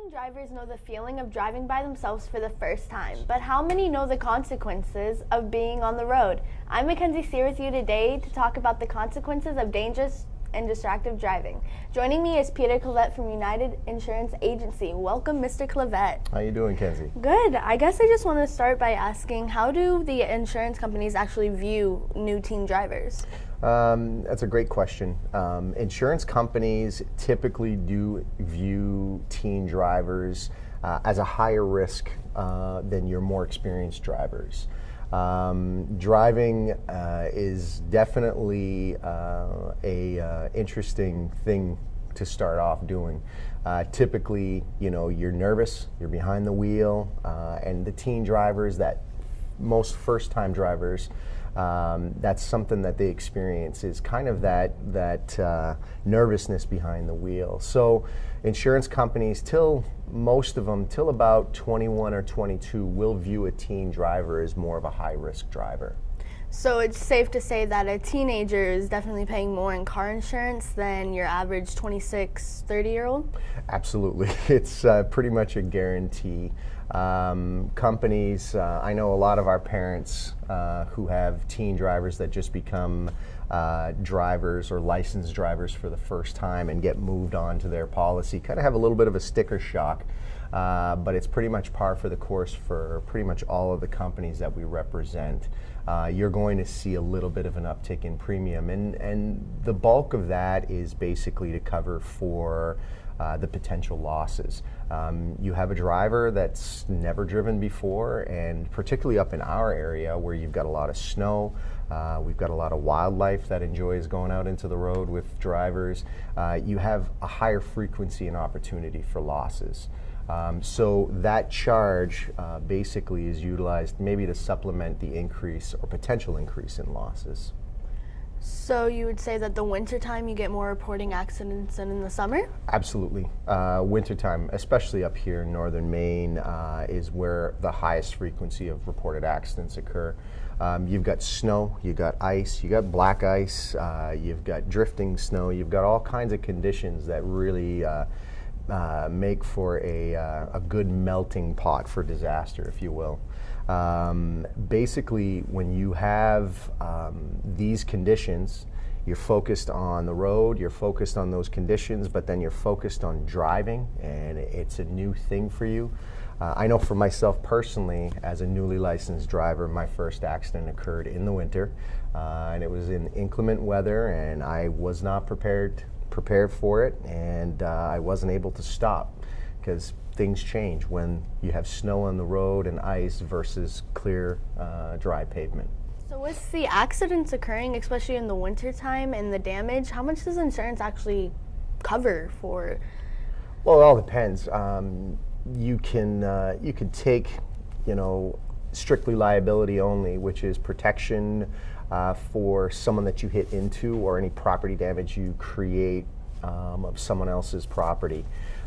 young drivers know the feeling of driving by themselves for the first time, but how many know the consequences of being on the road? I'm Mackenzie Sear with you today to talk about the consequences of dangerous and distracted driving. Joining me is Peter Clavette from United Insurance Agency. Welcome, Mr. Clavette. How you doing, Kenzie? Good. I guess I just want to start by asking, how do the insurance companies actually view new teen drivers? That's a great question. Insurance companies typically do view teen drivers as a higher risk than your more experienced drivers. Driving is definitely a interesting thing to start off doing. Typically, you're nervous, you're behind the wheel, and the teen drivers, that most first-time drivers, that's something that they experience is kind of that nervousness behind the wheel. So insurance companies, most of them, till about 21 or 22, will view a teen driver as more of a high-risk driver. So it's safe to say that a teenager is definitely paying more in car insurance than your average 26, 30-year-old? Absolutely. It's pretty much a guarantee. Companies, I know a lot of our parents who have teen drivers that just become drivers or licensed drivers for the first time and get moved on to their policy, kind of have a little bit of a sticker shock, but it's pretty much par for the course for pretty much all of the companies that we represent. You're going to see a little bit of an uptick in premium, and the bulk of that is basically to cover for the potential losses. You have a driver that's never driven before, and particularly up in our area where you've got a lot of snow, we've got a lot of wildlife that enjoys going out into the road with drivers, you have a higher frequency and opportunity for losses. So that charge basically is utilized maybe to supplement the increase or potential increase in losses. So you would say that the wintertime you get more reporting accidents than in the summer? Absolutely. Wintertime, especially up here in northern Maine, is where the highest frequency of reported accidents occur. You've got snow, you've got ice, you've got black ice, you've got drifting snow, you've got all kinds of conditions that really make for a good melting pot for disaster, if you will. Basically, when you have these conditions, you're focused on the road, you're focused on those conditions, but then you're focused on driving, and it's a new thing for you. I know for myself personally, as a newly licensed driver, my first accident occurred in the winter, and it was in inclement weather, and I was not prepared for it, and I wasn't able to stop because things change when you have snow on the road and ice versus clear, dry pavement. So with the accidents occurring, especially in the wintertime, and the damage, how much does insurance actually cover for? Well, it all depends. You can take, strictly liability only, which is protection for someone that you hit into or any property damage you create of someone else's property.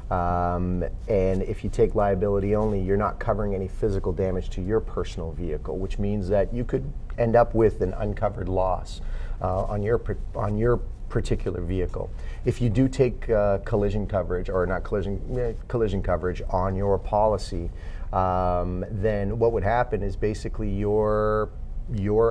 And if you take liability only, you're not covering any physical damage to your personal vehicle, which means that you could end up with an uncovered loss on your particular vehicle. If you do take collision coverage, or not collision coverage on your policy, then what would happen is basically your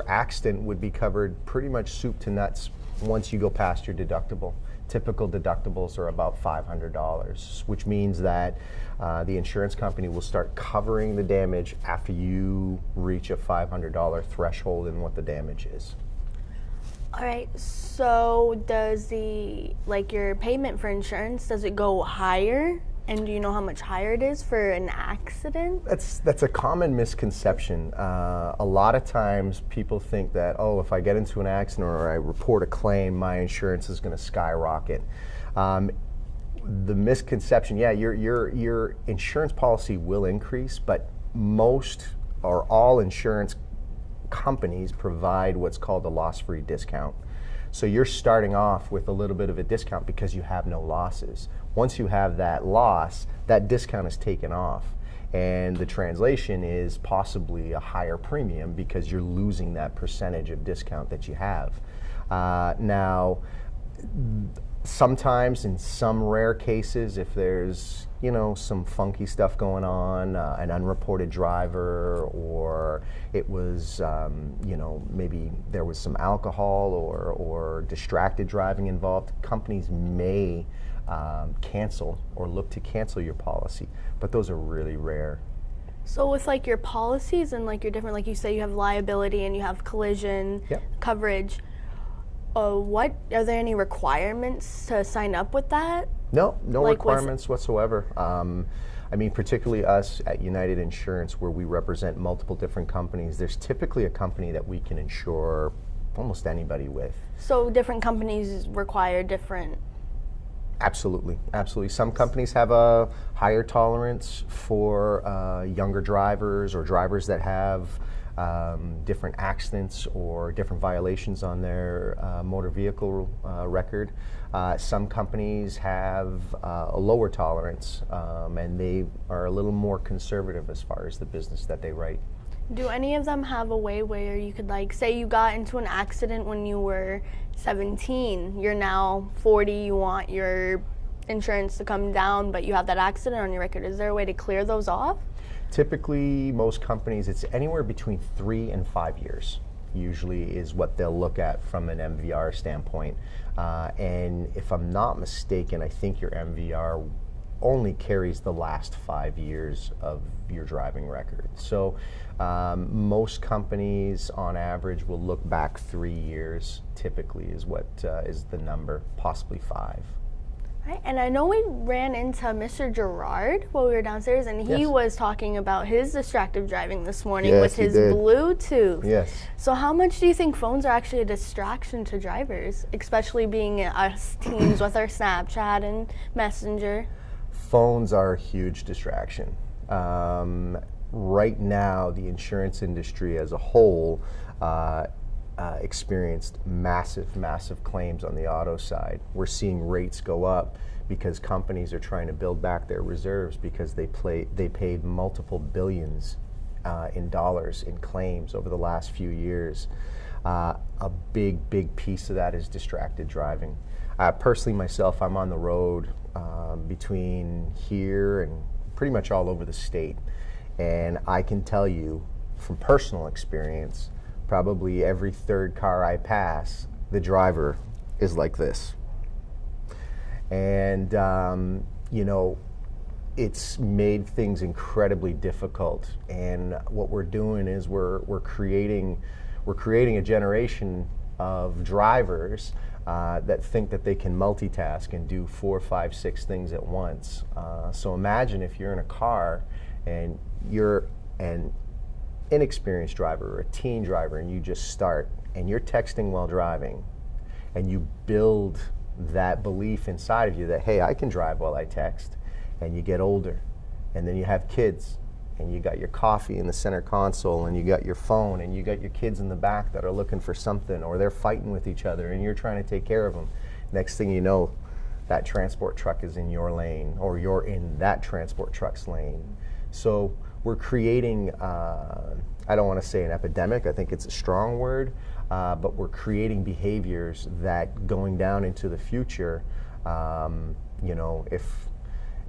accident would be covered pretty much soup to nuts once you go past your deductible. Typical deductibles are about $500, which means that the insurance company will start covering the damage after you reach a $500 threshold in what the damage is. All right, so does your payment for insurance, does it go higher? And do you know how much higher it is for an accident? That's a common misconception. A lot of times people think that, if I get into an accident or I report a claim, my insurance is going to skyrocket. The misconception, your insurance policy will increase, but most or all insurance companies provide what's called a loss-free discount. So you're starting off with a little bit of a discount because you have no losses. Once you have that loss, that discount is taken off. And the translation is possibly a higher premium because you're losing that percentage of discount that you have. Now, Sometimes, in some rare cases, if there's some funky stuff going on, an unreported driver, or it was maybe there was some alcohol or distracted driving involved, companies may cancel or look to cancel your policy, but those are really rare. So with like your policies and like your different, like you say, you have liability and you have collision coverage. What are there any requirements to sign up with that? No Like requirements whatsoever. Particularly us at United Insurance, where we represent multiple different companies, there's typically a company that we can insure almost anybody with. So different companies require different. Absolutely. Some companies have a higher tolerance for younger drivers or drivers that have different accidents or different violations on their motor vehicle record. Some companies have a lower tolerance, and they are a little more conservative as far as the business that they write. Do any of them have a way where you could, like, say you got into an accident when you were 17, you're now 40, you want your insurance to come down, but you have that accident on your record. Is there a way to clear those off? Typically, most companies, it's anywhere between 3 and 5 years, usually is what they'll look at from an MVR standpoint. And if I'm not mistaken, I think your MVR only carries the last 5 years of your driving record. So most companies on average will look back 3 years, typically is what is the number, possibly 5. Right. And I know we ran into Mr. Gerard while we were downstairs, and he was talking about his distracted driving this morning with his Bluetooth. Yes. So how much do you think phones are actually a distraction to drivers, especially being us teens with our Snapchat and Messenger? Phones are a huge distraction. Right now, the insurance industry as a whole experienced massive claims on the auto side. We're seeing rates go up because companies are trying to build back their reserves because they paid multiple billions in dollars in claims over the last few years. A big piece of that is distracted driving. Personally, myself, I'm on the road between here and pretty much all over the state, and I can tell you from personal experience, probably every third car I pass, the driver is like this. And, it's made things incredibly difficult. And what we're doing is we're creating a generation of drivers that think that they can multitask and do 4, 5, 6 things at once. So imagine if you're in a car and you're an inexperienced driver or a teen driver, and you just start and you're texting while driving, and you build that belief inside of you that, hey, I can drive while I text. And you get older, and then you have kids, and you got your coffee in the center console, and you got your phone, and you got your kids in the back that are looking for something, or they're fighting with each other, and you're trying to take care of them. Next thing you know, that transport truck is in your lane, or you're in that transport truck's lane. So we're creating, I don't want to say an epidemic, I think it's a strong word, but we're creating behaviors that going down into the future,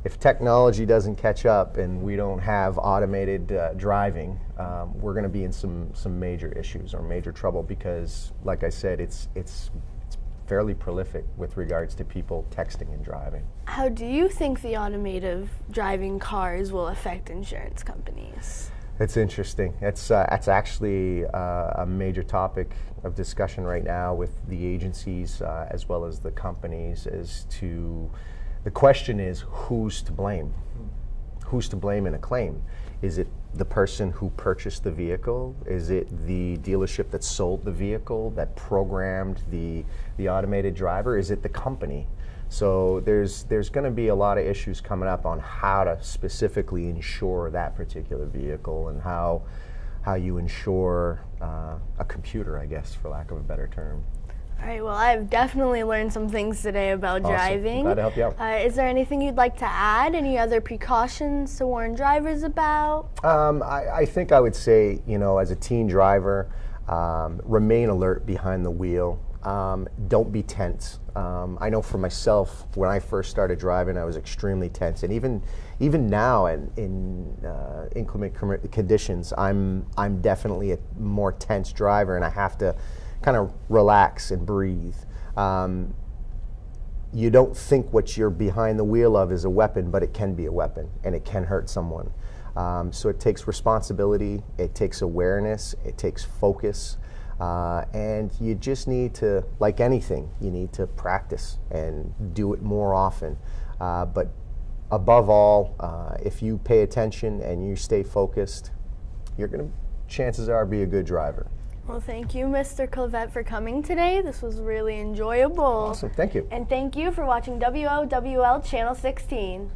if technology doesn't catch up and we don't have automated driving, we're going to be in some major issues or major trouble because, like I said, it's fairly prolific with regards to people texting and driving. How do you think the automated driving cars will affect insurance companies? It's interesting. It's actually a major topic of discussion right now with the agencies as well as the companies as to the question is who's to blame? Who's to blame in a claim? Is it the person who purchased the vehicle? Is it the dealership that sold the vehicle, that programmed the automated driver? Is it the company? So there's going to be a lot of issues coming up on how to specifically insure that particular vehicle and how you insure a computer, I guess, for lack of a better term. All right, well, I've definitely learned some things today about driving. Glad to help you out. Is there anything you'd like to add? Any other precautions to warn drivers about? I think I would say, as a teen driver, remain alert behind the wheel. don't be tense. I know for myself, when I first started driving, I was extremely tense, and even now in inclement conditions, I'm definitely a more tense driver, and I have to kind of relax and breathe. You don't think what you're behind the wheel of is a weapon, but it can be a weapon, and it can hurt someone. So it takes responsibility, it takes awareness, it takes focus. And you just need to, like anything, you need to practice and do it more often. But above all, if you pay attention and you stay focused, you're going to, chances are, be a good driver. Well, thank you, Mr. Clavette, for coming today. This was really enjoyable. Awesome, thank you. And thank you for watching WOWL Channel 16.